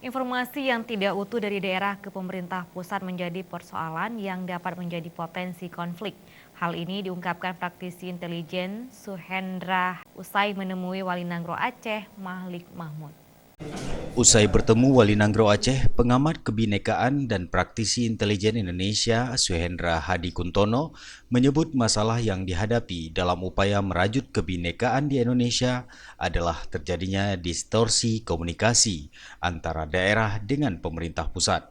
Informasi yang tidak utuh dari daerah ke pemerintah pusat menjadi persoalan yang dapat menjadi potensi konflik. Hal ini diungkapkan praktisi intelijen Suhendra usai menemui Wali Nanggro Aceh, Malik Mahmud. Usai bertemu Wali Nanggro Aceh, pengamat kebinekaan dan praktisi intelijen Indonesia Suhendra Hadi Kuntono menyebut masalah yang dihadapi dalam upaya merajut kebinekaan di Indonesia adalah terjadinya distorsi komunikasi antara daerah dengan pemerintah pusat.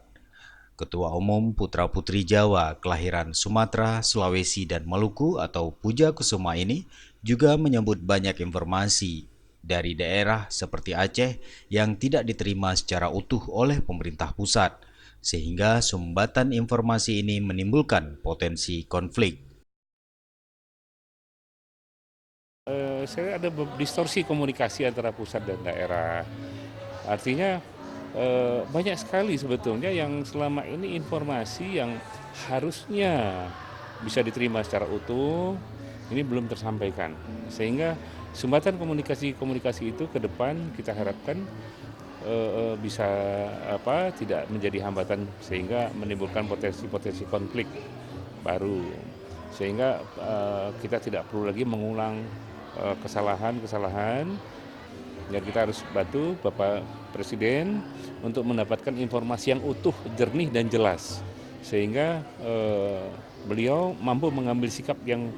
Ketua Umum Putra Putri Jawa kelahiran Sumatera, Sulawesi, dan Maluku atau Puja Kusuma ini juga menyebut banyak informasi dari daerah seperti Aceh yang tidak diterima secara utuh oleh pemerintah pusat, sehingga sumbatan informasi ini menimbulkan potensi konflik. Saya ada distorsi komunikasi antara pusat dan daerah. Artinya banyak sekali sebetulnya yang selama ini informasi yang harusnya bisa diterima secara utuh, ini belum tersampaikan. Sehingga sumbatan komunikasi itu ke depan kita harapkan bisa tidak menjadi hambatan sehingga menimbulkan potensi-potensi konflik baru. Sehingga kita tidak perlu lagi mengulang kesalahan-kesalahan. Dan kita harus bantu Bapak Presiden untuk mendapatkan informasi yang utuh, jernih, dan jelas. Sehingga beliau mampu mengambil sikap yang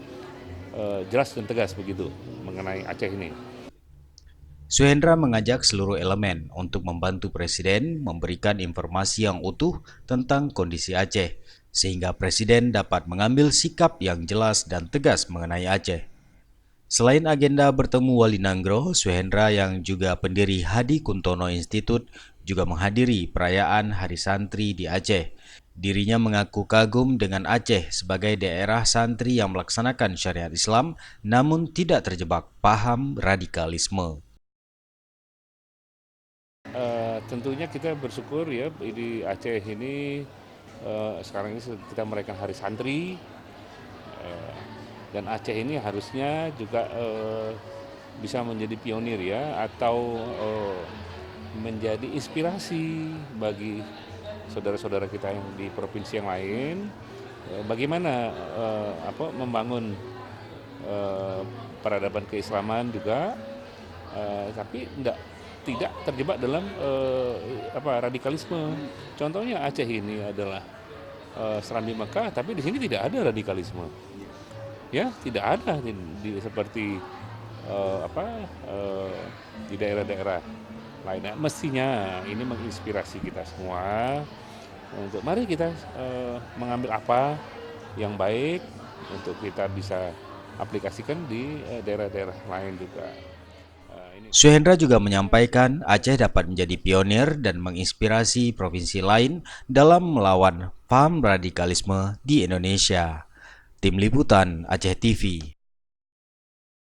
jelas dan tegas begitu mengenai Aceh ini. Suhendra mengajak seluruh elemen untuk membantu Presiden memberikan informasi yang utuh tentang kondisi Aceh, sehingga Presiden dapat mengambil sikap yang jelas dan tegas mengenai Aceh. Selain agenda bertemu Wali Nanggro, Suhendra yang juga pendiri Hadi Kuntono Institute juga menghadiri perayaan Hari Santri di Aceh. Dirinya mengaku kagum dengan Aceh sebagai daerah santri yang melaksanakan syariat Islam namun tidak terjebak paham radikalisme. Tentunya kita bersyukur ya di Aceh ini sekarang ini kita merayakan Hari Santri. Dan Aceh ini harusnya juga bisa menjadi pionir ya atau menjadi inspirasi bagi saudara-saudara kita yang di provinsi yang lain bagaimana membangun peradaban keislaman juga tapi tidak terjebak dalam radikalisme. Contohnya Aceh ini adalah Serambi Mekah, tapi di sini tidak ada radikalisme. Ya, tidak ada seperti di daerah-daerah lainnya. Mestinya ini menginspirasi kita semua untuk mari kita mengambil apa yang baik untuk kita bisa aplikasikan di daerah-daerah lain juga. Suhendra juga menyampaikan Aceh dapat menjadi pionir dan menginspirasi provinsi lain dalam melawan paham radikalisme di Indonesia. Tim Liputan Aceh TV.